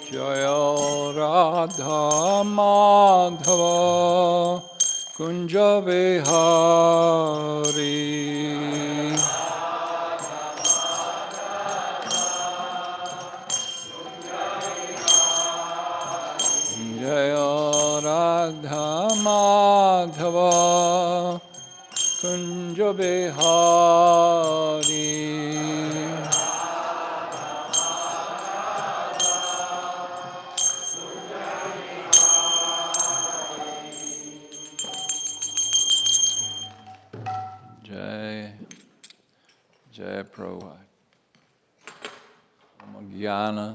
Jaya Radha Madhava Kunja Vihari Jaya Radha Madhava Kunja Vihari Jai Jai Prabhu Jnana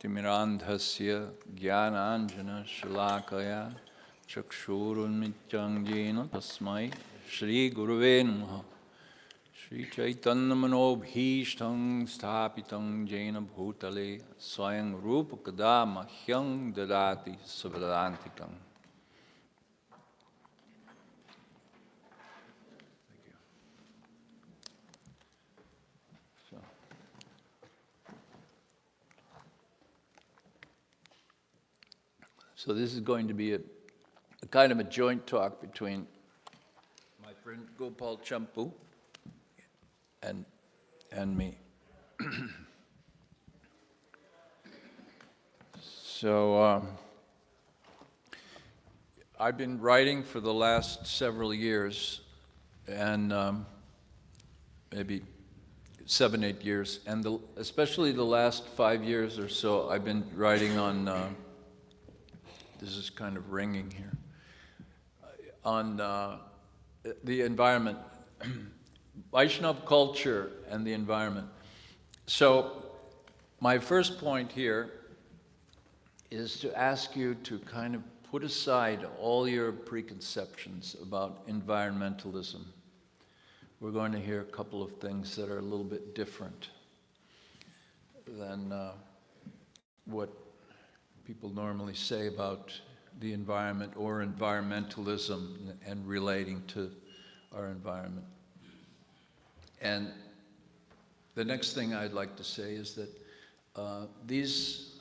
Timirandhasya Jnananjana Shalakaya Chakshurunmityangena Tasmai Shri Guruve Namaha Shri Chaitanya Manobhishtam Sthapitam Jena Bhutale Swayam Rupa Kada Mahyam Dadati Sabhadantikam. So this is going to be a kind of a joint talk between my friend Gopal Champu and me. So I've been writing for the last several years, and maybe 7, 8 years, and especially the last 5 years or so, I've been writing on. This is kind of ringing here, on the environment, Vaishnava culture and the environment. So my first point here is to ask you to kind of put aside all your preconceptions about environmentalism. We're going to hear a couple of things that are a little bit different than what people normally say about the environment or environmentalism and relating to our environment. And the next thing I'd like to say is that these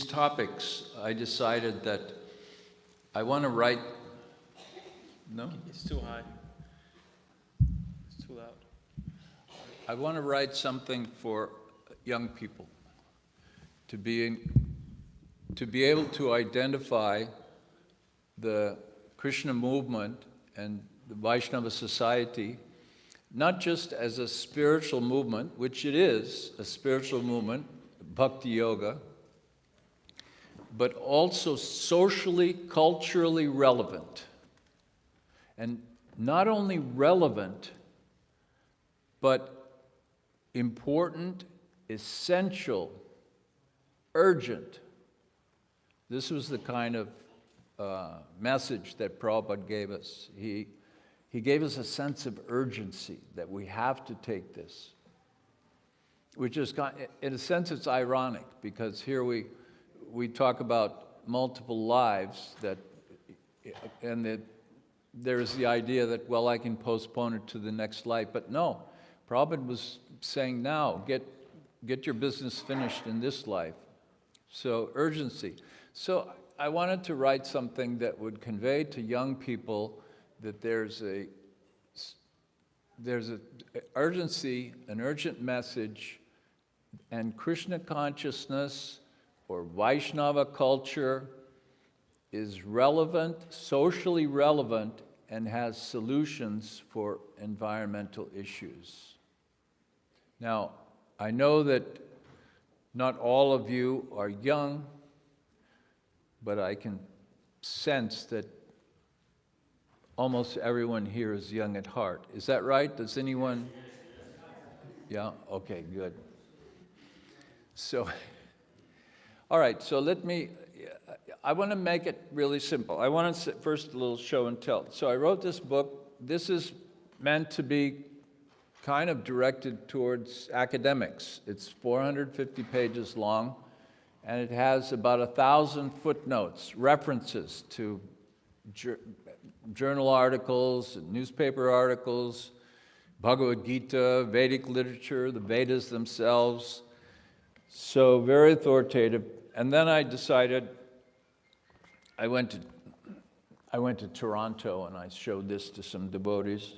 topics, I decided that I want to write. No? It's too high. It's too loud. I want to write something for young people to be able to identify the Krishna movement and the Vaishnava society, not just as a spiritual movement, which it is, a spiritual movement, bhakti yoga, but also socially, culturally relevant. And not only relevant, but important, essential, urgent. This was the kind of message that Prabhupada gave us. He gave us a sense of urgency that we have to take this, which is, in a sense, it's ironic, because here we talk about multiple lives there's the idea that, well, I can postpone it to the next life. But no, Prabhupada was saying, now, get your business finished in this life. So urgency. So I wanted to write something that would convey to young people that there's an urgency, an urgent message, and Krishna consciousness or Vaishnava culture is relevant, socially relevant, and has solutions for environmental issues. Now, I know that not all of you are young, but I can sense that almost everyone here is young at heart. Is that right? Does anyone? Yeah? Okay, good. So, all right, so I want to make it really simple. I want to first a little show and tell. So I wrote this book. This is meant to be kind of directed towards academics. It's 450 pages long, and it has about 1,000 footnotes, references to journal articles, newspaper articles, Bhagavad Gita, Vedic literature, the Vedas themselves. So very authoritative. and then I decided, I went to Toronto and I showed this to some devotees,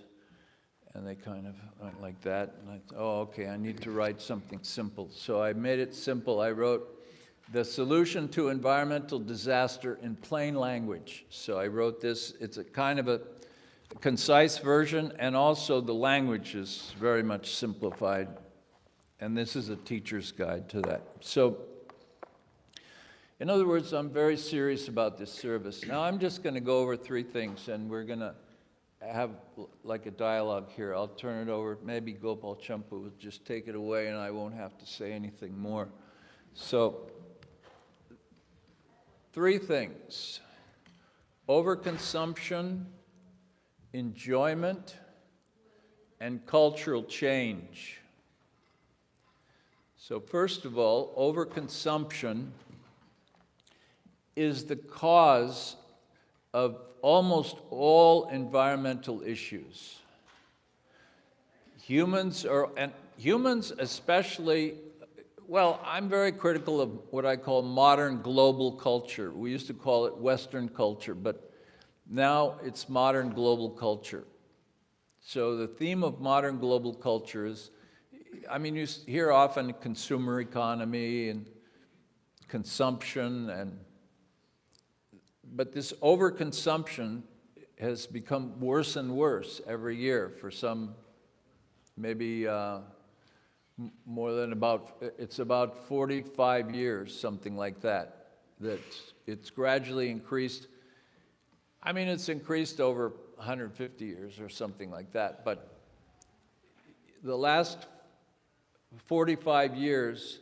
and they kind of went like that, and I thought, oh, okay, I need to write something simple. So I made it simple. I wrote, "The solution to environmental disaster in plain language." So I wrote this. It's a kind of a concise version, and also the language is very much simplified. And this is a teacher's guide to that. So, in other words, I'm very serious about this service. Now, I'm just going to go over 3 things, and we're going to have like a dialogue here. I'll turn it over. Maybe Gopal Champu will just take it away, and I won't have to say anything more. So, 3 things: overconsumption, enjoyment, and cultural change. So first of all, overconsumption is the cause of almost all environmental issues. Humans especially, well, I'm very critical of what I call modern global culture. We used to call it Western culture, but now it's modern global culture. So the theme of modern global culture is, I mean, you hear often consumer economy and consumption, but this overconsumption has become worse and worse every year for some, maybe more than it's about 45 years, something like that, that it's gradually increased. I mean, it's increased over 150 years or something like that, but the last 45 years,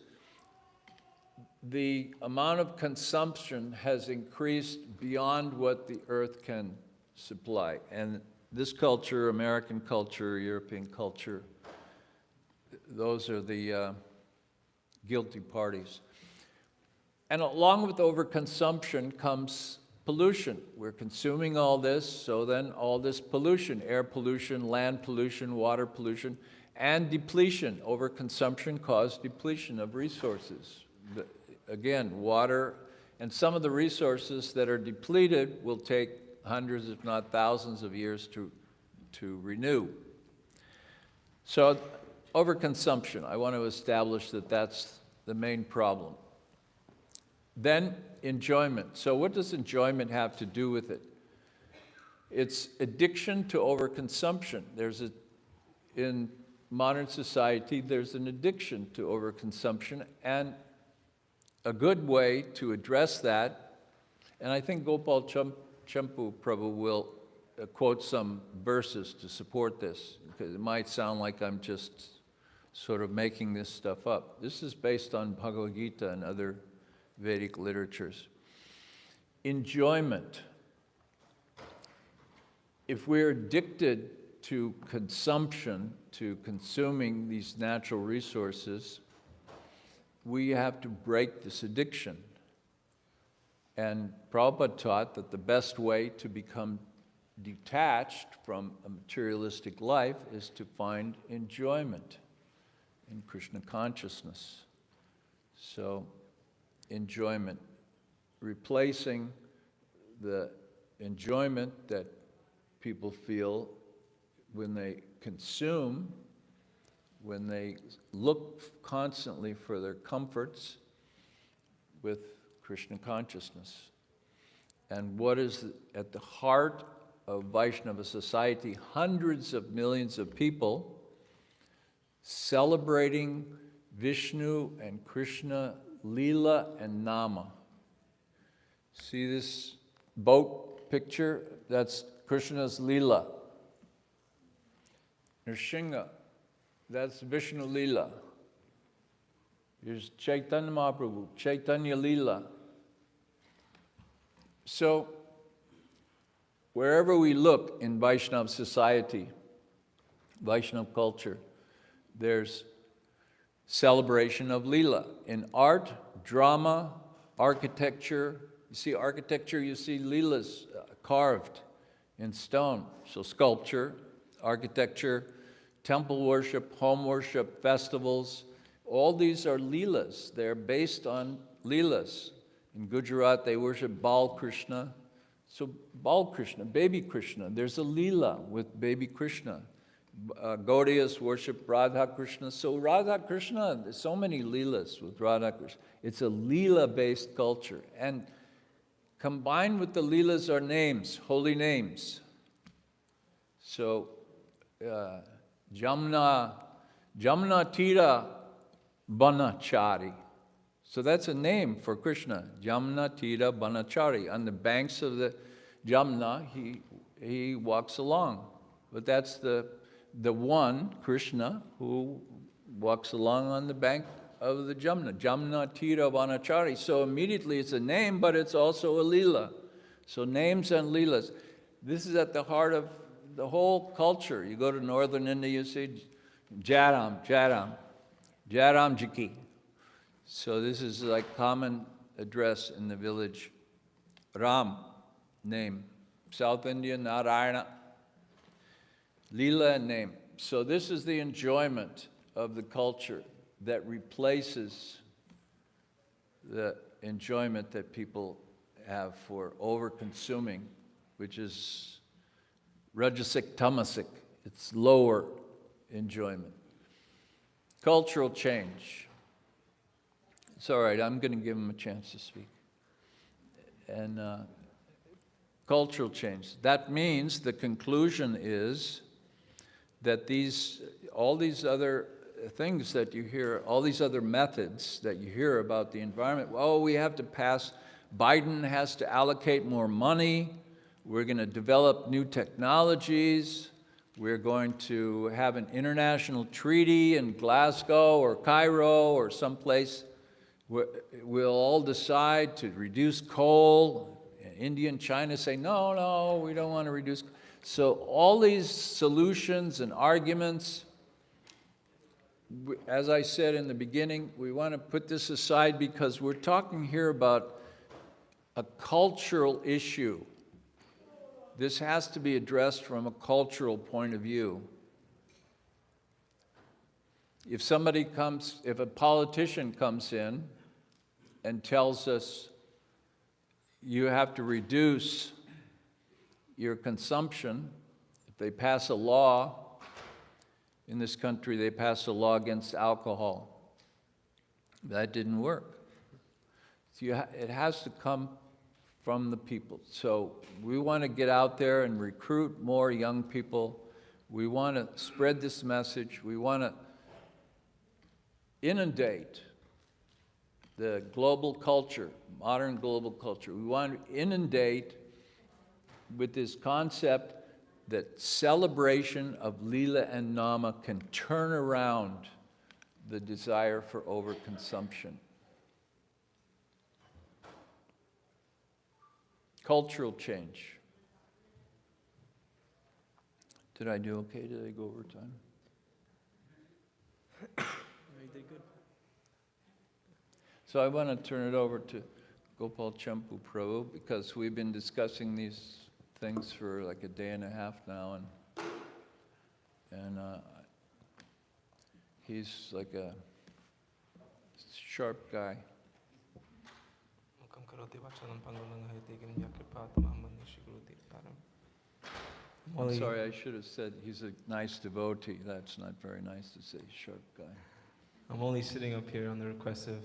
the amount of consumption has increased beyond what the earth can supply. And this culture, American culture, European culture, those are the guilty parties. And along with overconsumption comes pollution. We're consuming all this, so then all this pollution, air pollution, land pollution, water pollution, and depletion. Overconsumption caused depletion of resources. Again, water, and some of the resources that are depleted will take hundreds, if not thousands of years to renew. So overconsumption, I want to establish that that's the main problem. Then enjoyment. So what does enjoyment have to do with it? It's addiction to overconsumption. In modern society, there's an addiction to overconsumption, and a good way to address that, and I think Gopal Champu Prabhu will quote some verses to support this, because it might sound like I'm just sort of making this stuff up. This is based on Bhagavad Gita and other Vedic literatures. Enjoyment. If we're addicted to consumption, to consuming these natural resources, we have to break this addiction. And Prabhupada taught that the best way to become detached from a materialistic life is to find enjoyment in Krishna consciousness. So, enjoyment, replacing the enjoyment that people feel when they consume, when they look constantly for their comforts, with Krishna consciousness. And what is at the heart of Vaishnava society? Hundreds of millions of people celebrating Vishnu and Krishna Leela and Nama. See this boat picture? That's Krishna's Leela. Nrsimha, that's Vishnu Leela. Here's Chaitanya Mahaprabhu, Chaitanya Leela. So, wherever we look in Vaishnava society, Vaishnava culture, there's celebration of Leela. In art, drama, architecture, you see architecture, you see Leelas carved in stone. So sculpture, architecture, temple worship, home worship, festivals, all these are Leelas. They're based on Leelas. In Gujarat, they worship Bal Krishna. So Bal Krishna, baby Krishna, there's a Leela with baby Krishna. Gaudiyas worship Radha Krishna. So Radha Krishna, there's so many Leelas with Radha Krishna. It's a Leela-based culture. And combined with the Leelas are names, holy names. So Jamna Tira Banachari. So that's a name for Krishna, Jamna Tira Banachari. On the banks of the Jamna, he walks along. But that's the one, Krishna, who walks along on the bank of the Jamna, Jamna Tira Banachari. So immediately it's a name, but it's also a Leela. So names and Leelas. This is at the heart of the whole culture. You go to northern India, you see Jaram Jiki. So this is like common address in the village. Ram, name. South India, Narayana. Leela, name. So this is the enjoyment of the culture that replaces the enjoyment that people have for over-consuming, which is rajasic, tamasic. It's lower enjoyment. Cultural change. It's all right, I'm going to give him a chance to speak. And cultural change. That means the conclusion is that all these other things that you hear, all these other methods that you hear about the environment, we have to pass, Biden has to allocate more money, we're going to develop new technologies, we're going to have an international treaty in Glasgow or Cairo or someplace. We'll all decide to reduce coal. India and China say, no, we don't want to reduce. So all these solutions and arguments, as I said in the beginning, we want to put this aside because we're talking here about a cultural issue. This has to be addressed from a cultural point of view. If a politician comes in and tells us you have to reduce your consumption, if they pass a law, in this country they passed a law against alcohol. That didn't work. So it has to come from the people. So we want to get out there and recruit more young people. We want to spread this message. We want to inundate the global culture, modern global culture. We want to inundate with this concept that celebration of Leela and Nama can turn around the desire for overconsumption. Cultural change. Did I do okay? Did I go over time? You did good. So I want to turn it over to Gopal Champu Prabhu because we've been discussing these things for like a day and a half now, and he's like a sharp guy. I'm sorry, I should have said he's a nice devotee. That's not very nice to say, sharp guy. I'm only sitting up here on the request of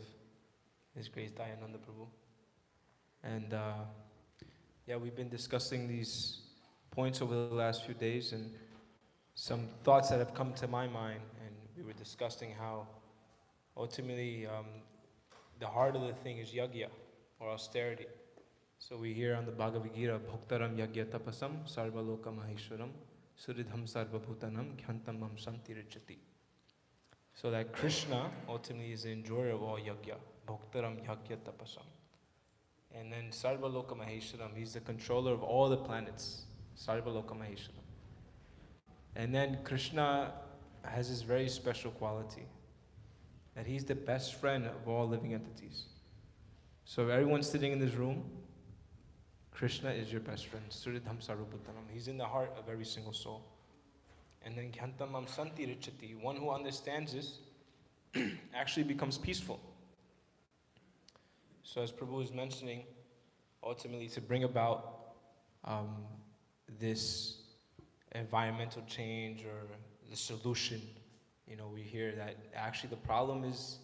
His Grace Dayananda Prabhu. And we've been discussing these points over the last few days and some thoughts that have come to my mind. And we were discussing how ultimately the heart of the thing is yagya, or austerity. So we hear on the Bhagavad Gita, Bhoktaram yagya tapasam sarva loka maheshwaram suridham sarva bhutanam gyantam mam santirachati. So that Krishna ultimately is the enjoyer of all yagya, Bhoktaram yagya tapasam. And then sarva loka maheshwaram, he's the controller of all the planets, sarva loka maheshwaram. And then Krishna has this very special quality, that he's the best friend of all living entities. So if everyone's sitting in this room, Krishna is your best friend. Suridham sarvabhutanam. He's in the heart of every single soul. And then Gyantamam santi richati. One who understands this actually becomes peaceful. So as Prabhu was mentioning, ultimately to bring about this environmental change or the solution, we hear that actually the problem is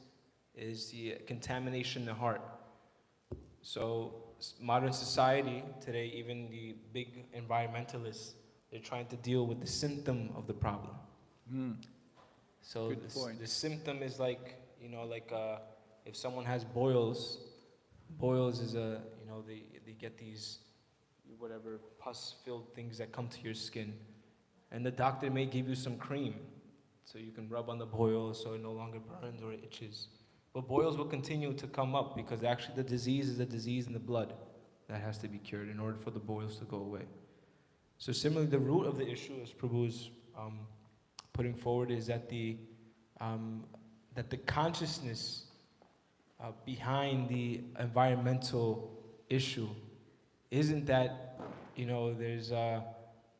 the contamination in the heart. So modern society today, even the big environmentalists, they're trying to deal with the symptom of the problem. So Good point. the symptom is like, if someone has boils is they get these whatever pus-filled things that come to your skin. And the doctor may give you some cream so you can rub on the boil so it no longer burns or itches. But boils will continue to come up because actually the disease is a disease in the blood that has to be cured in order for the boils to go away. So similarly, the root of the issue, as Prabhu is putting forward, is that the consciousness behind the environmental issue isn't that, there's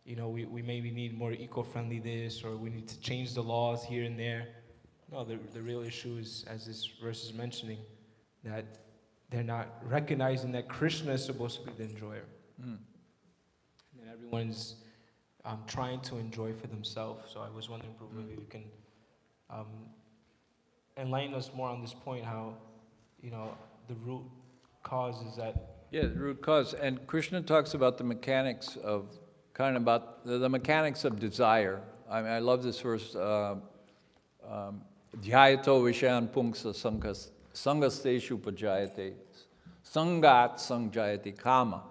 we maybe need more eco-friendly this, or we need to change the laws here and there. No, the real issue is, as this verse is mentioning, that they're not recognizing that Krishna is supposed to be the enjoyer. And everyone's trying to enjoy for themselves. So I was wondering, Prabhu, maybe you can enlighten us more on this point, how, the root cause is that. Yeah, the root cause. And Krishna talks about the mechanics of, about the mechanics of desire. I mean, I love this verse, Dhyayato vishayan pungsa sangasteshu pajayate, sangat sangjayate kama.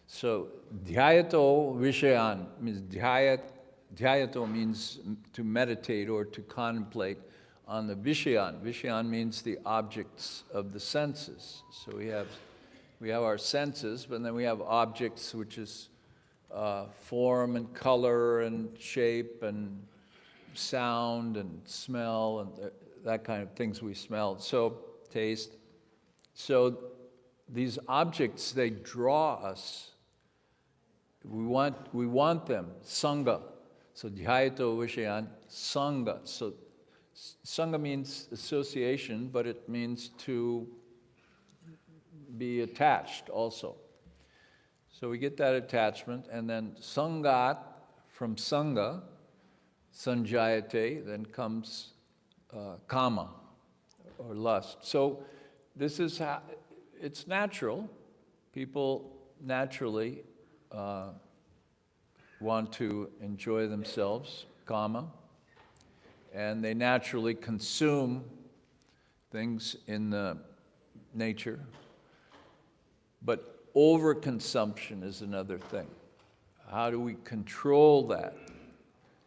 So, dhyayato vishayan means dhyayato means to meditate or to contemplate on the vishayan. Vishayan means the objects of the senses. So we have our senses, but then we have objects, which is form and color and shape and sound and smell and that kind of things we smell. So taste. So these objects, they draw us. We want them. Sangha. So dhyayato vishayan sangha. So sangha means association, but it means to be attached also. So we get that attachment, and then sangat, from sangha, sanjayate, then comes kama, or lust. So this is how, it's natural. People naturally want to enjoy themselves, kama, and they naturally consume things in the nature. But overconsumption is another thing. How do we control that?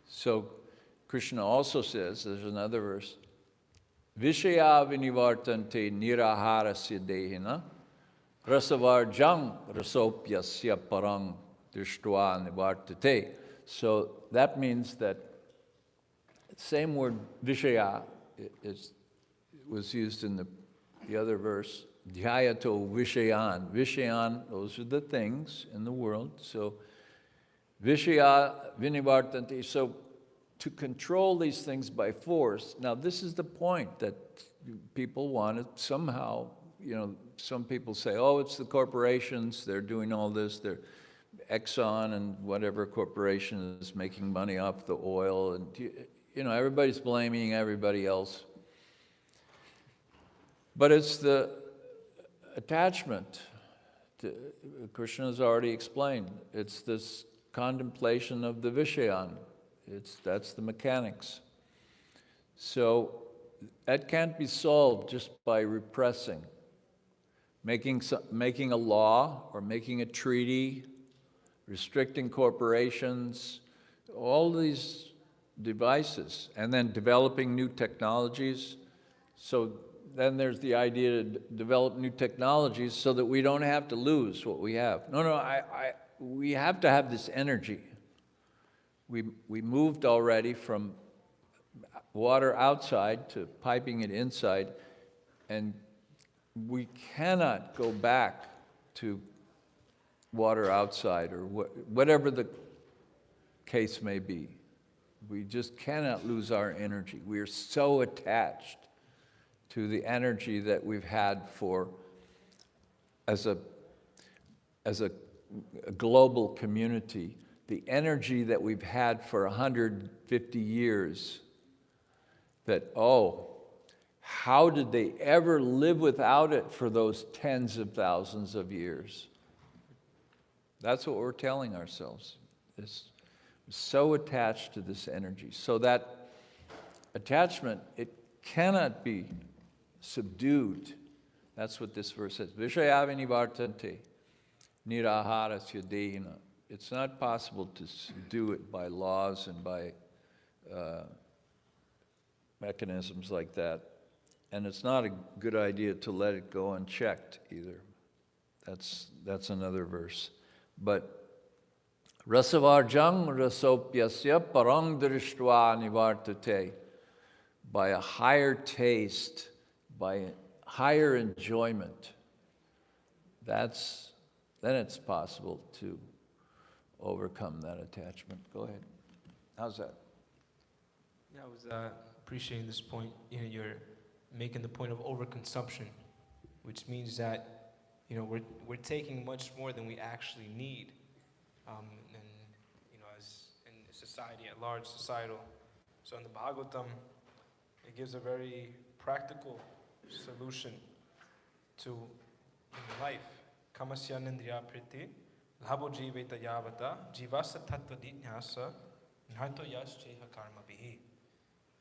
So Krishna also says, there's another verse, Vishaya vinivartante niraharasya dehina rasavarjang rasopyasya parang drishtva nivartate. So that means that same word Vishaya was used in the other verse, Dhyayato Vishayan. Vishayan, those are the things in the world. So Vishaya Vinivartanti. So to control these things by force. Now this is the point that people want to somehow, some people say, oh, it's the corporations, they're doing all this, they're Exxon and whatever corporation is making money off the oil, and everybody's blaming everybody else. But it's the attachment. Krishna has already explained. It's this contemplation of the Vishayan. That's the mechanics. So that can't be solved just by repressing. Making a law or making a treaty, restricting corporations, all these devices, and then developing new technologies. So then there's the idea to develop new technologies so that we don't have to lose what we have. We have to have this energy. We moved already from water outside to piping it inside, and we cannot go back to water outside or whatever the case may be. We just cannot lose our energy. We are so attached to the energy that we've had for as a global community, the energy that we've had for 150 years, that, how did they ever live without it for those tens of thousands of years? That's what we're telling ourselves. It's so attached to this energy. So that attachment, it cannot be subdued. That's what this verse says. Vishayavini vartante, niraharasya dehina. It's not possible to subdue it by laws and by mechanisms like that. And it's not a good idea to let it go unchecked either. That's another verse. But rasavarjang rasopyasya parang drishtva nivartate. By a higher taste, by a higher enjoyment, then it's possible to overcome that attachment. Go ahead. How's that? Yeah, I was appreciating this point. You're making the point of overconsumption, which means that we're taking much more than we actually need, and as in society at large, societal. So in the Bhagavatam, it gives a very practical solution to life. Kamasya nindriya priti, labho jiveta yavata, jivasa tattva dhyasa, nharto yas cheha karma bihi.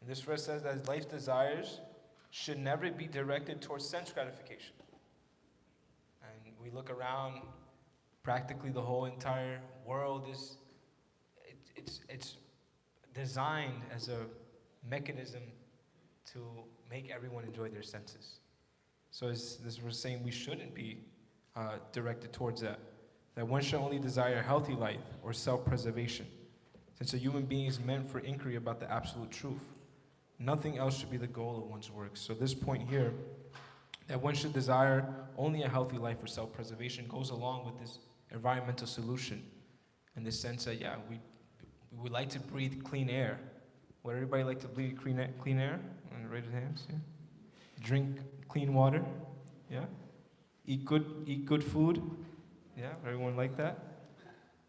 And this verse says that life desires should never be directed towards sense gratification. And we look around, practically the whole entire world it's designed as a mechanism to make everyone enjoy their senses. So as this was saying, we shouldn't be directed towards that. That one should only desire a healthy life or self-preservation. Since a human being is meant for inquiry about the absolute truth, nothing else should be the goal of one's work. So this point here, that one should desire only a healthy life for self-preservation, goes along with this environmental solution, in the sense that, we would like to breathe clean air. Would everybody like to breathe clean air? Raise your hands. Yeah. Drink clean water. Yeah. Eat good food. Yeah. Everyone like that?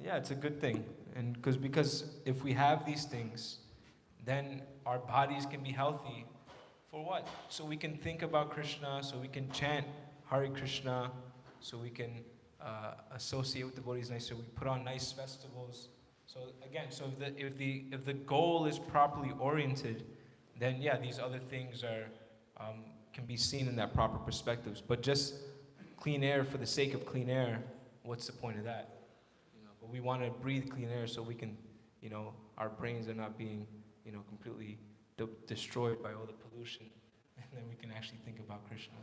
Yeah, it's a good thing. And because if we have these things, then our bodies can be healthy. For what? So we can think about Krishna, so we can chant Hare Krishna, so we can associate with devotees nice, so we put on nice festivals. So again, if the goal is properly oriented, then these other things can be seen in that proper perspectives. But just clean air for the sake of clean air, what's the point of that? But we want to breathe clean air so we can, our brains are not being, completely destroyed by all the pollution, and then we can actually think about Krishna.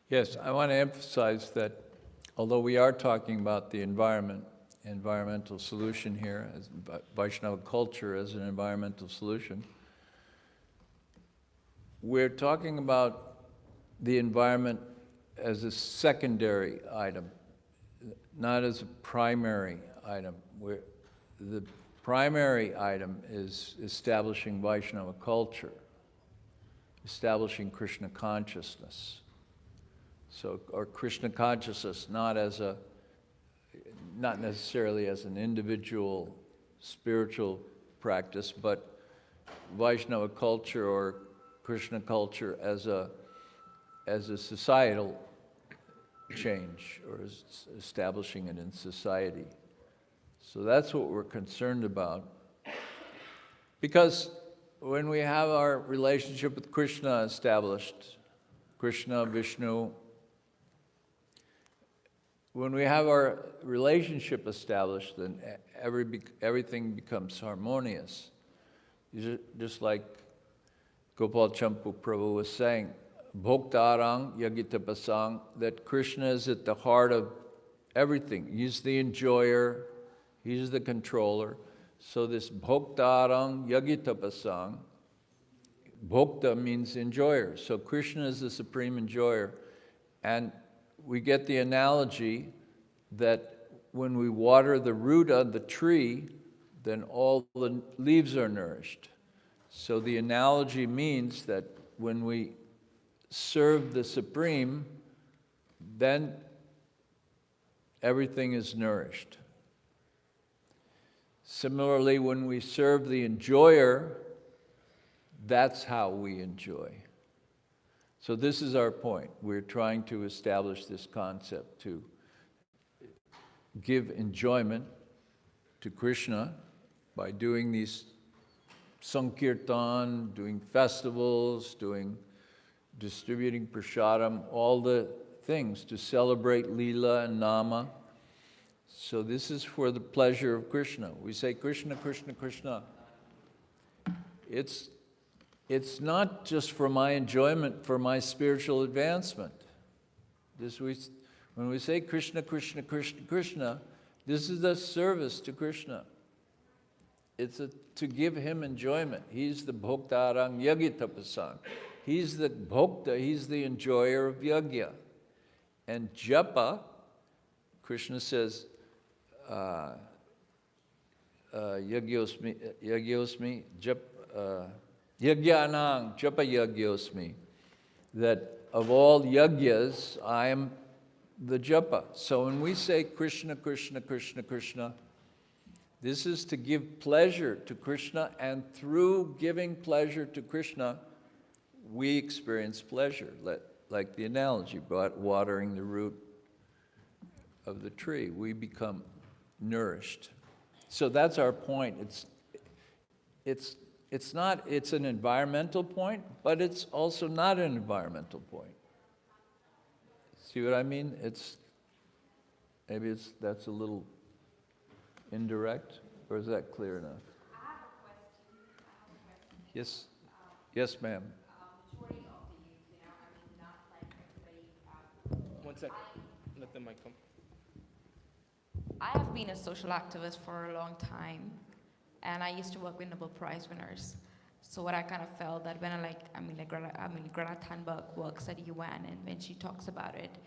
Yes, I want to emphasize that although we are talking about the environmental solution here, as Vaishnava culture as an environmental solution, we're talking about the environment as a secondary item, not as a primary item. The primary item is establishing Vaishnava culture, establishing Krishna consciousness. Or Krishna consciousness, not necessarily as an individual spiritual practice, but Vaishnava culture or Krishna culture as a societal change, or as establishing it in society. So that's what we're concerned about. Because when we have our relationship with Krishna established, Krishna, Vishnu, when we have our relationship established, then everything becomes harmonious. Just like Gopal Champu Prabhu was saying, Bhoktarang Yagitapasang, that Krishna is at the heart of everything. He's the enjoyer, he's the controller. So this Bhoktarang Yagitapasang, Bhokta means enjoyer. So Krishna is the supreme enjoyer. And we get the analogy that when we water the root of the tree, then all the leaves are nourished. So the analogy means that when we serve the Supreme, then everything is nourished. Similarly, when we serve the enjoyer, that's how we enjoy. So this is our point. We're trying to establish this concept to give enjoyment to Krishna by doing these sankirtan, doing festivals, distributing prasadam, all the things to celebrate Leela and Nama. So this is for the pleasure of Krishna. We say Krishna, Krishna, Krishna. It's not just for my enjoyment, for my spiritual advancement. When we say Krishna, Krishna, Krishna, Krishna, this is a service to Krishna. It's to give him enjoyment. He's the bhoktarang yagitapasan. He's the bhokta, he's the enjoyer of yagya. And japa, Krishna says, yagyosmi, yagyanang, japa yagyosmi, that of all yagyas, I am the japa. So when we say Krishna, Krishna, Krishna, Krishna, this is to give pleasure to Krishna, and through giving pleasure to Krishna, we experience pleasure. Like the analogy, watering the root of the tree, we become nourished. So that's our point. It's an environmental point, but it's also not an environmental point. See what I mean? That's a little indirect, or is that clear enough? I have a question. Yes. Yes, ma'am. Majority of the youth, not like everybody. 1 second. Let the mic come. I have been a social activist for a long time, and I used to work with Nobel Prize winners. So what I kind of felt that when Greta Thunberg works at UN, and when she talks about it,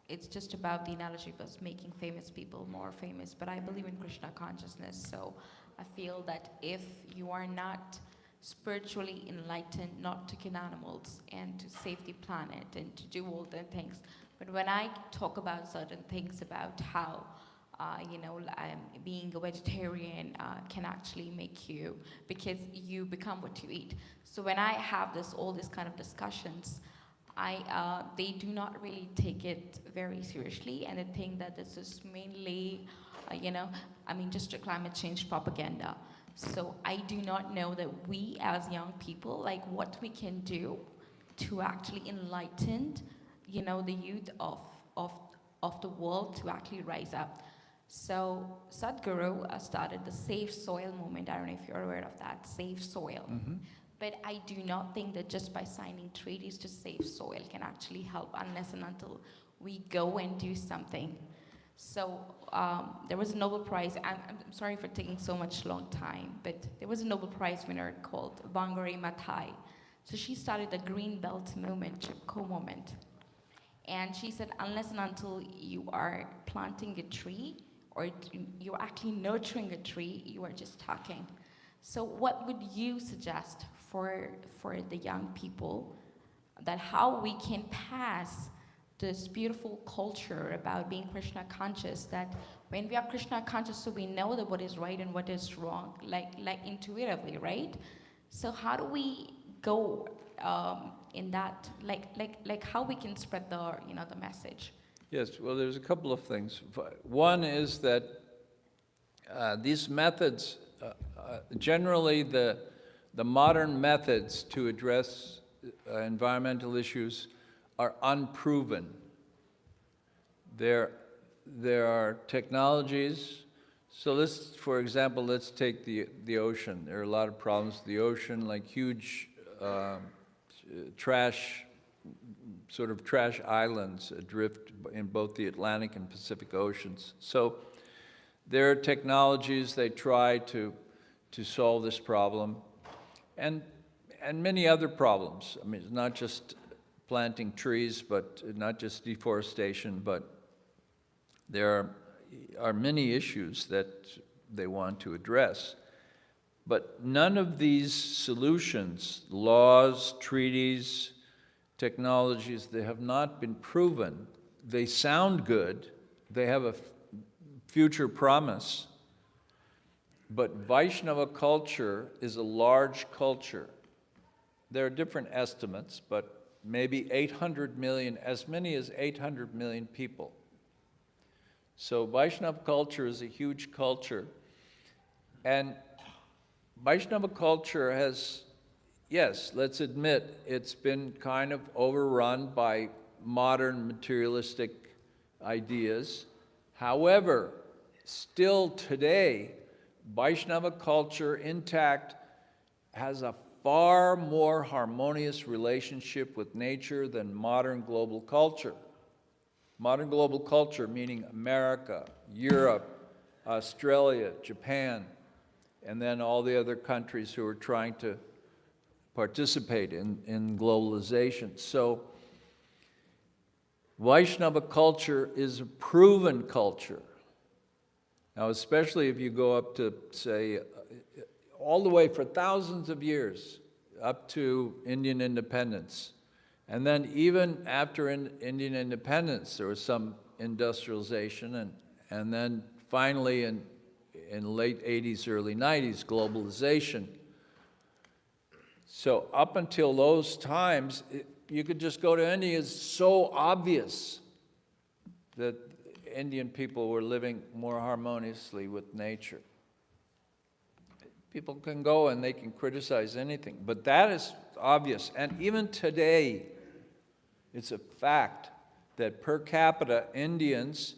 it's just about the analogy of making famous people more famous. But I believe in Krishna consciousness, so I feel that if you are not spiritually enlightened, not to kill animals and to save the planet and to do all the things, but when I talk about certain things about how being a vegetarian can actually make you, because you become what you eat. So when I have all these kind of discussions, they do not really take it very seriously, and they think that this is mainly, just a climate change propaganda. So I do not know that we as young people, what we can do to actually enlighten, the youth of the world to actually rise up. So Sadhguru started the Safe Soil movement. I don't know if you're aware of that, Safe Soil. Mm-hmm. But I do not think that just by signing treaties to save soil can actually help, unless and until we go and do something. So there was a Nobel Prize, I'm sorry for taking so much long time, but there was a Nobel Prize winner called Wangari Maathai. So she started the Green Belt movement, Chipko movement. And she said, unless and until you are planting a tree, or you're actually nurturing a tree, you are just talking. So what would you suggest for the young people, that how we can pass this beautiful culture about being Krishna conscious, that when we are Krishna conscious, so we know that what is right and what is wrong, like intuitively, right? So how do we go in that, like how we can spread the message? Yes, well, there's a couple of things. One is that these methods, generally the modern methods to address environmental issues are unproven. There are technologies. So for example, let's take the ocean. There are a lot of problems with the ocean, like huge trash islands adrift in both the Atlantic and Pacific Oceans. So there are technologies they try to solve this problem, and many other problems. I mean, it's not just planting trees, but not just deforestation, but there are many issues that they want to address. But none of these solutions, laws, treaties, technologies, they have not been proven. They sound good, they have a future promise. But Vaishnava culture is a large culture. There are different estimates, but maybe 800 million, as many as 800 million people. So Vaishnava culture is a huge culture. And Vaishnava culture has, yes, let's admit, it's been kind of overrun by modern materialistic ideas. However, still today, Vaishnava culture intact has a far more harmonious relationship with nature than modern global culture. Modern global culture meaning America, Europe, Australia, Japan, and then all the other countries who are trying to participate in globalization. So Vaishnava culture is a proven culture. Now, especially if you go up to, say, all the way for thousands of years, up to Indian independence. And then even after Indian independence, there was some industrialization, and then finally in late 80s, early 90s, globalization. So up until those times, you could just go to India. It's so obvious that Indian people were living more harmoniously with nature. People can go and they can criticize anything, but that is obvious. And even today, it's a fact that per capita Indians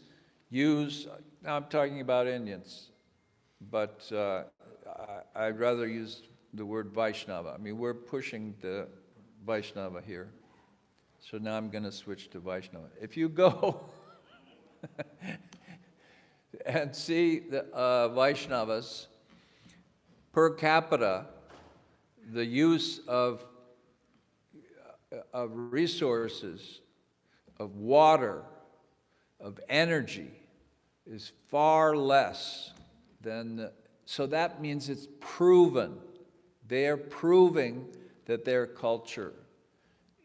use, now I'm talking about Indians, but I'd rather use the word Vaishnava. I mean, we're pushing the Vaishnava here. So now I'm going to switch to Vaishnava. If you go and see the Vaishnavas, per capita, the use of resources, of water, of energy is far less than, so that means it's proven. They are proving that their culture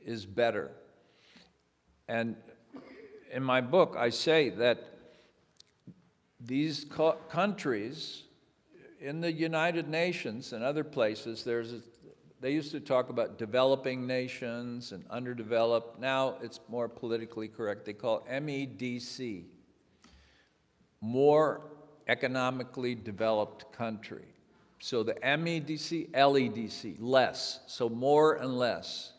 is better. And in my book, I say that these countries, in the United Nations and other places, they used to talk about developing nations and underdeveloped. Now it's more politically correct. They call it MEDC, more economically developed country. So the MEDC, LEDC, less. So more and less.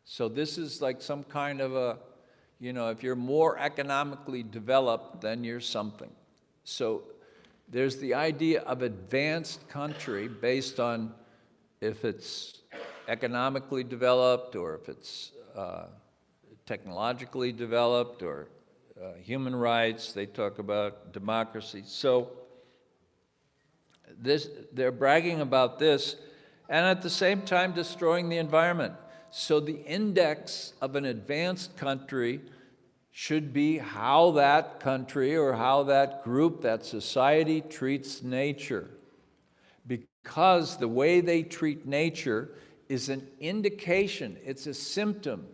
So this is like some kind of a, if you're more economically developed, then you're something. So there's the idea of advanced country based on if it's economically developed or if it's technologically developed or human rights. They talk about democracy. So they're bragging about this and at the same time destroying the environment. So the index of an advanced country should be how that country or how that group, that society treats nature. Because the way they treat nature is an indication, it's a symptom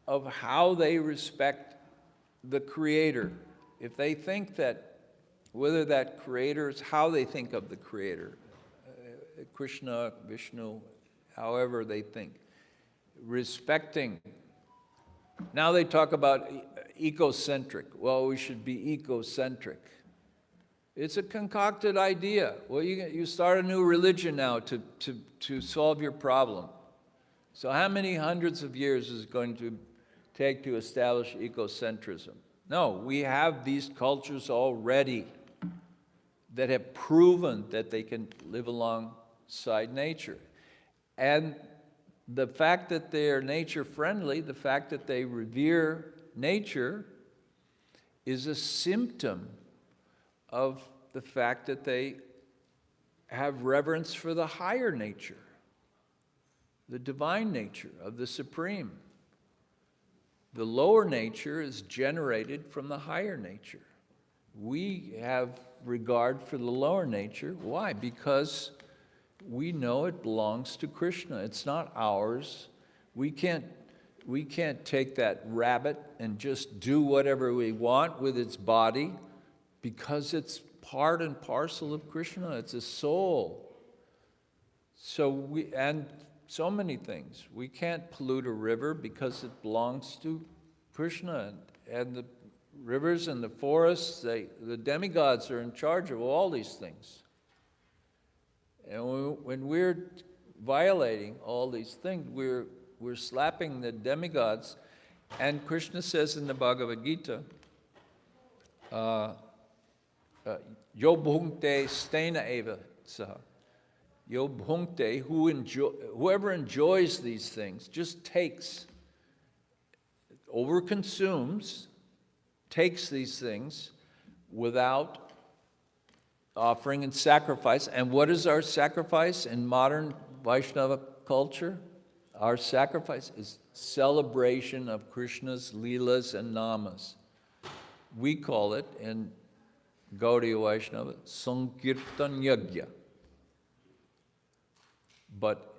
of how they respect the Creator. If they think that, whether that Creator is how they think of the Creator, Krishna, Vishnu, however they think, respecting. Now they talk about ecocentric. Well, we should be ecocentric. It's a concocted idea. Well, you start a new religion now to solve your problem. So how many hundreds of years is it going to take to establish ecocentrism? No, we have these cultures already that have proven that they can live alongside nature. And the fact that they are nature-friendly, the fact that they revere nature, is a symptom of the fact that they have reverence for the higher nature, the divine nature of the Supreme. The lower nature is generated from the higher nature. We have regard for the lower nature. Why? Because we know it belongs to Krishna. It's not ours. We can't we can't take that rabbit and just do whatever we want with its body, because it's part and parcel of Krishna. It's a soul. And so many things. We can't pollute a river because it belongs to Krishna. And the rivers and the forests, the demigods are in charge of all these things. And when we're violating all these things, we're slapping the demigods. And Krishna says in the Bhagavad Gita, Yo bhungte stena eva saha. Yo bhungte, whoever enjoys these things, just takes, overconsumes, takes these things without offering and sacrifice. And what is our sacrifice in modern Vaishnava culture? Our sacrifice is celebration of Krishna's Leelas and Namas. We call it in Gaudiya Vaishnava Sankirtan Yajna. But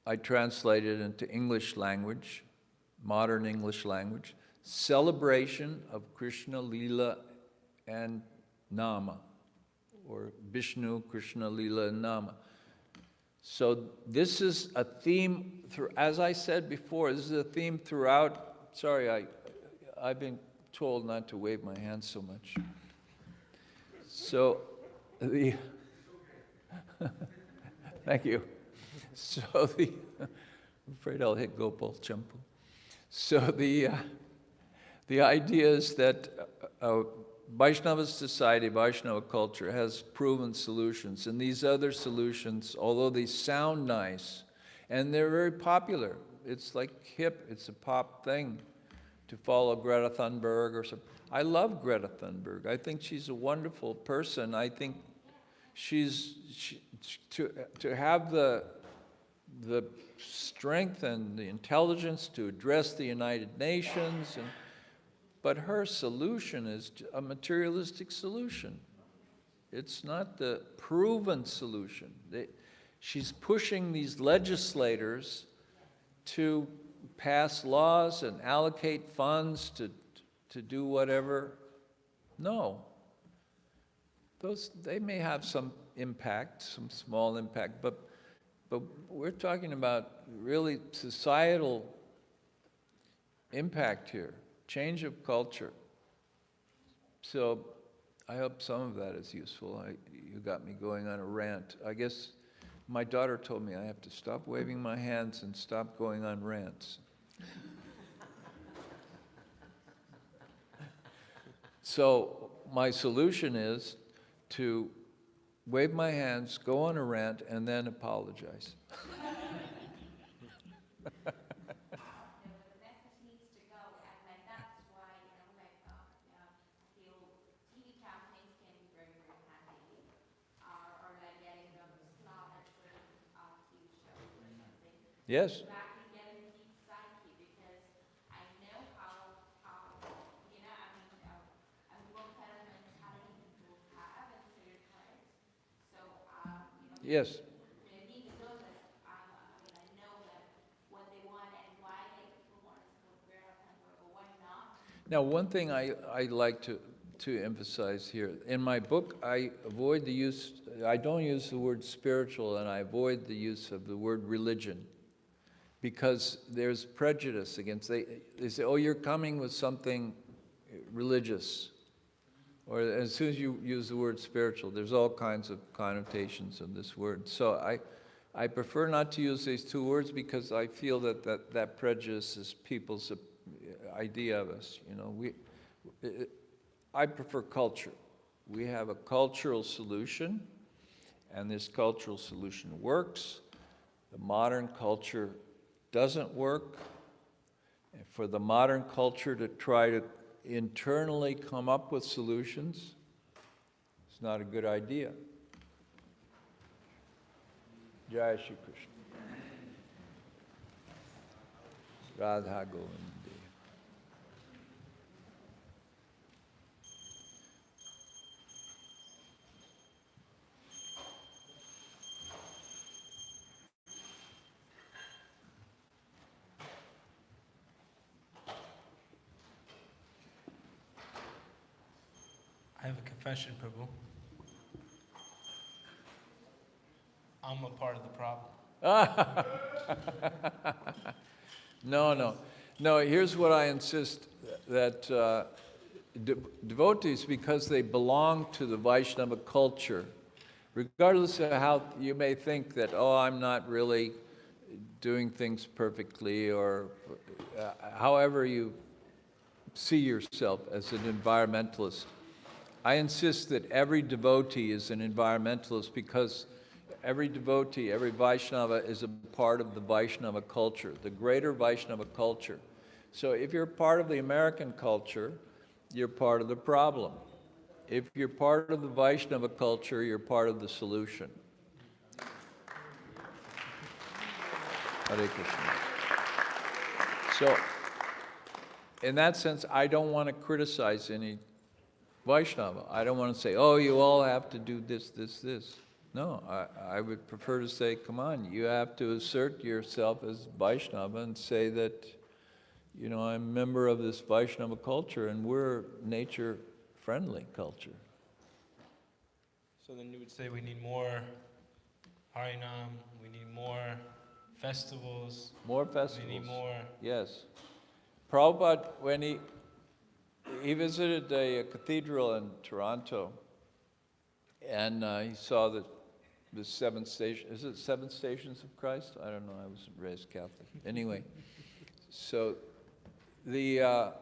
I translate it into English language, modern English language, celebration of Krishna Leela and Nama, or Vishnu, Krishna Leela and Nama. So this is a theme, as I said before, this is a theme throughout. Sorry, I've been told not to wave my hands so much. So thank you. So I'm afraid I'll hit Gopal Champu. So the idea is that Vaishnava society, Vaishnava culture has proven solutions. And these other solutions, although they sound nice, and they're very popular, it's like hip, it's a pop thing to follow Greta Thunberg or something. I love Greta Thunberg. I think she's a wonderful person. I think to have the strength and the intelligence to address the United Nations, but her solution is a materialistic solution. It's not the proven solution. She's pushing these legislators to pass laws and allocate funds to do whatever. No. They may have some impact, some small impact, but we're talking about really societal impact here, change of culture. So I hope some of that is useful. You got me going on a rant. I guess my daughter told me I have to stop waving my hands and stop going on rants. So my solution is to wave my hands, go on a rant, and then apologize. Yes. Yes. Now, one thing I like to emphasize here, in my book, I don't use the word spiritual, and I avoid the use of the word religion, because there's prejudice against, they say, oh, you're coming with something religious. Or as soon as you use the word spiritual, there's all kinds of connotations of this word. So I prefer not to use these two words, because I feel that prejudices people's idea of us. You know, I prefer culture. We have a cultural solution, and this cultural solution works. The modern culture doesn't work. And for the modern culture to try to internally come up with solutions, it's not a good idea. Jai Shri Krishna. Radha Govinda. have a confession, Prabhu. I'm a part of the problem. No, here's what I insist, that devotees, because they belong to the Vaishnava culture, regardless of how you may think that, oh, I'm not really doing things perfectly, or however you see yourself as an environmentalist, I insist that every devotee is an environmentalist, because every devotee, every Vaishnava is a part of the Vaishnava culture, the greater Vaishnava culture. So if you're part of the American culture, you're part of the problem. If you're part of the Vaishnava culture, you're part of the solution. Hare Krishna. So, in that sense, I don't want to criticize any Vaishnava. I don't want to say, oh, you all have to do this, this, this. No, I would prefer to say, come on, you have to assert yourself as Vaishnava and say that, you know, I'm a member of this Vaishnava culture and we're nature-friendly culture. So then you would say we need more Harinam, we need more festivals. More festivals. We need more. Yes. Prabhupada, when he visited a cathedral in Toronto, and he saw the seven stations. Is it seven stations of Christ? I don't know. I was raised Catholic. Anyway, so the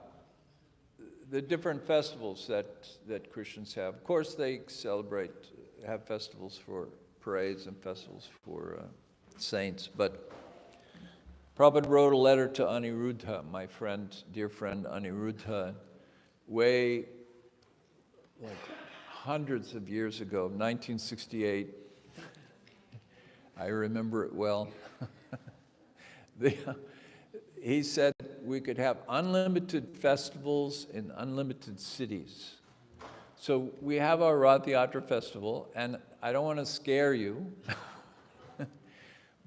different festivals that Christians have. Of course, they have festivals for parades and festivals for saints. But Prabhupada wrote a letter to Aniruddha, my friend, dear friend Aniruddha, way like hundreds of years ago, 1968. I remember it well. He said we could have unlimited festivals in unlimited cities. So we have our Rath Yatra festival, and I don't want to scare you,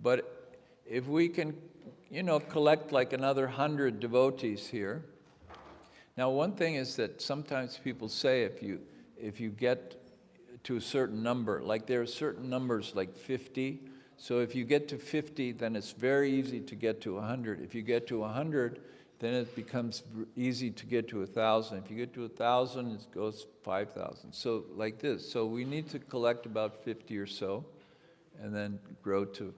but if we can, you know, collect like another 100 devotees here. Now, one thing is that sometimes people say if you get to a certain number, like there are certain numbers like 50, so if you get to 50, then it's very easy to get to 100. If you get to 100, then it becomes easy to get to 1,000. If you get to 1,000, it goes 5,000. So like this. So we need to collect about 50 or so, and then grow to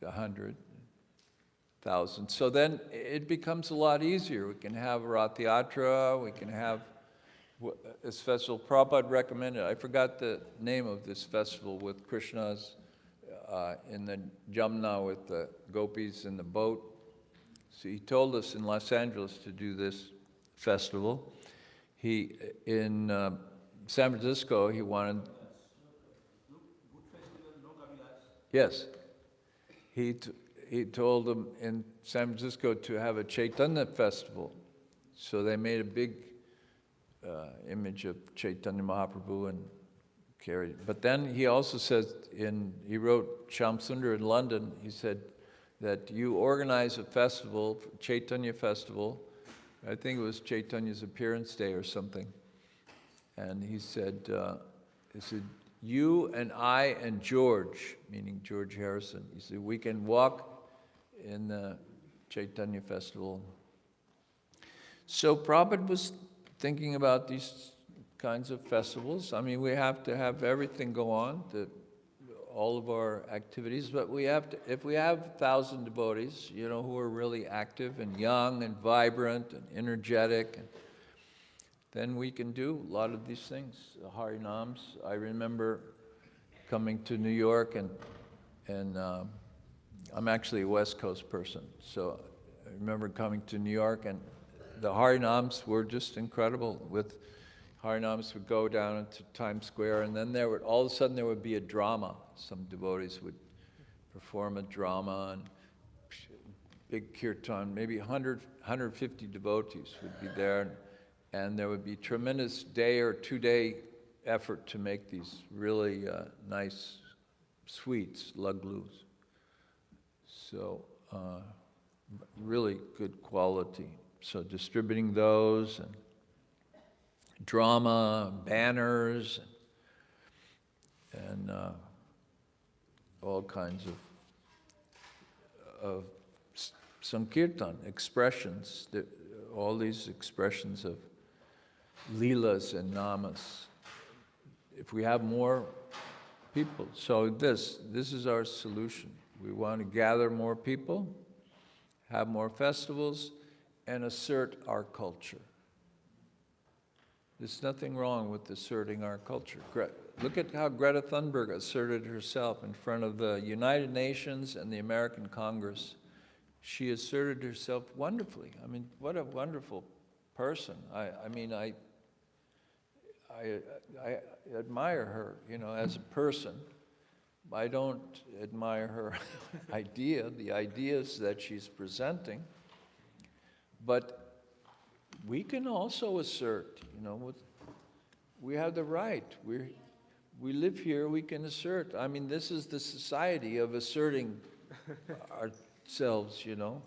100. 1,000. So then it becomes a lot easier. We can have Rath Yatra, we can have this festival Prabhupada recommended. I forgot the name of this festival with Krishna's in the Jamna with the gopis in the boat. So he told us in Los Angeles to do this festival. In San Francisco, he wanted... Yes. He told them in San Francisco to have a Chaitanya festival. So they made a big image of Chaitanya Mahaprabhu and carried it. But then he also says, he wrote Shyam Sundar in London, he said that you organize a festival, Chaitanya festival, I think it was Chaitanya's appearance day or something. And he said, you and I and George, meaning George Harrison, he said, we can walk in the Chaitanya festival. So Prabhupada was thinking about these kinds of festivals. I mean, we have to have everything go on, all of our activities, but we have to, if we have 1,000 devotees, you know, who are really active and young and vibrant and energetic, then we can do a lot of these things, Harinams. I remember coming to New York, and I'm actually a West Coast person, so I remember coming to New York, and the Harinams were just incredible. With Harinams would go down into Times Square, and then all of a sudden there would be a drama. Some devotees would perform a drama, and big kirtan, maybe 150 devotees would be there, and there would be tremendous day or 2-day effort to make these really nice sweets, laglus. So really good quality. So distributing those, and drama, banners, and all kinds of sankirtan, expressions, all these expressions of leelas and namas. If we have more people, so this is our solution. We want to gather more people, have more festivals, and assert our culture. There's nothing wrong with asserting our culture. Look at how Greta Thunberg asserted herself in front of the United Nations and the American Congress. She asserted herself wonderfully. I mean, what a wonderful person. I admire her, as a person. I don't admire her the ideas that she's presenting. But we can also assert, we have the right. We live here, we can assert. I mean, this is the society of asserting ourselves, You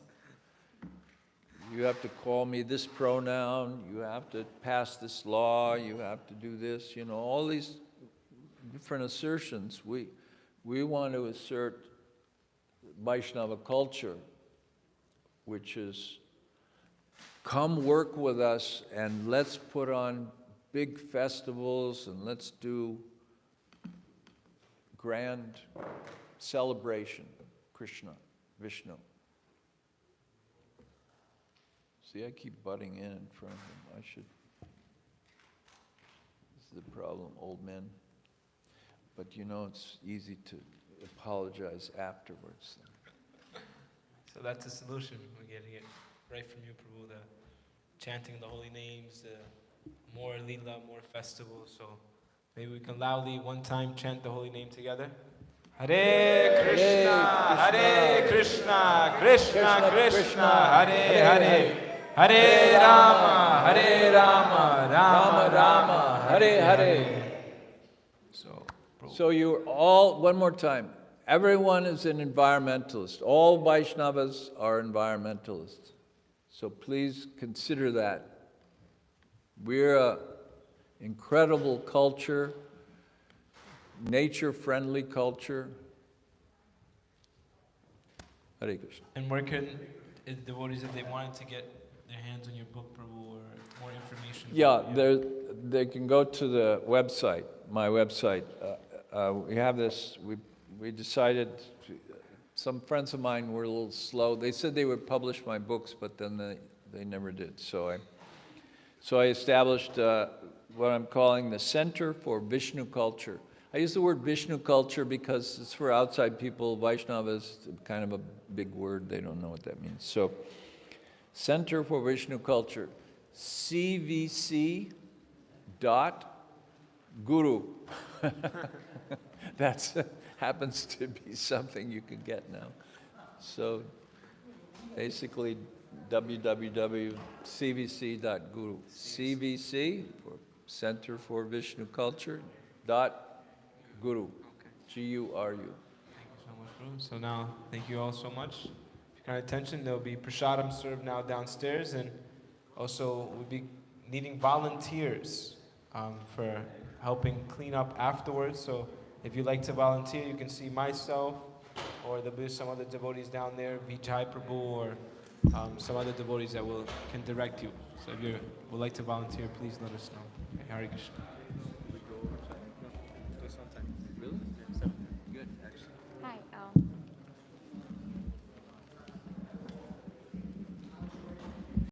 have to call me this pronoun, you have to pass this law, you have to do this, all these different assertions. We want to assert Vaishnava culture, which is come work with us and let's put on big festivals and let's do grand celebration of Krishna, Vishnu. See, I keep butting in front of him. I should. This is the problem, old men. But it's easy to apologize afterwards. So that's the solution. We're getting it right from you, Prabhu. The chanting the holy names, more lila, more festivals. So maybe we can loudly one time chant the holy name together. Hare Krishna, Hare Krishna, Krishna Krishna, Hare Hare. Hare Rama, Rama Rama, Hare Hare. So you're all, one more time, everyone is an environmentalist. All Vaishnavas are environmentalists. So please consider that. We're an incredible culture, nature-friendly culture. Hare Krishna. And where can devotees, if they wanted to get their hands on your book, Prabhu, or more information? Yeah, they can go to the website, my website. We have this, we decided, some friends of mine were a little slow. They said they would publish my books, but then they never did. So I established what I'm calling the Center for Vishnu Culture. I use the word Vishnu culture because it's for outside people. Vaishnava is kind of a big word. They don't know what that means. So, Center for Vishnu Culture, CVC.guru. That happens to be something you can get now. So, basically, www.cvc.guru. CVC, for Center for Vishnu Culture, .guru. G-U-R-U. Thank you so much, Prabhu. So now, thank you all so much for your kind attention. There will be prasadam served now downstairs, and also we'll be needing volunteers for helping clean up afterwards. So if you'd like to volunteer, you can see myself, or there'll be some other devotees down there, Vijay Prabhu, or some other devotees that can direct you. So if you would like to volunteer, please let us know. Hare Krishna.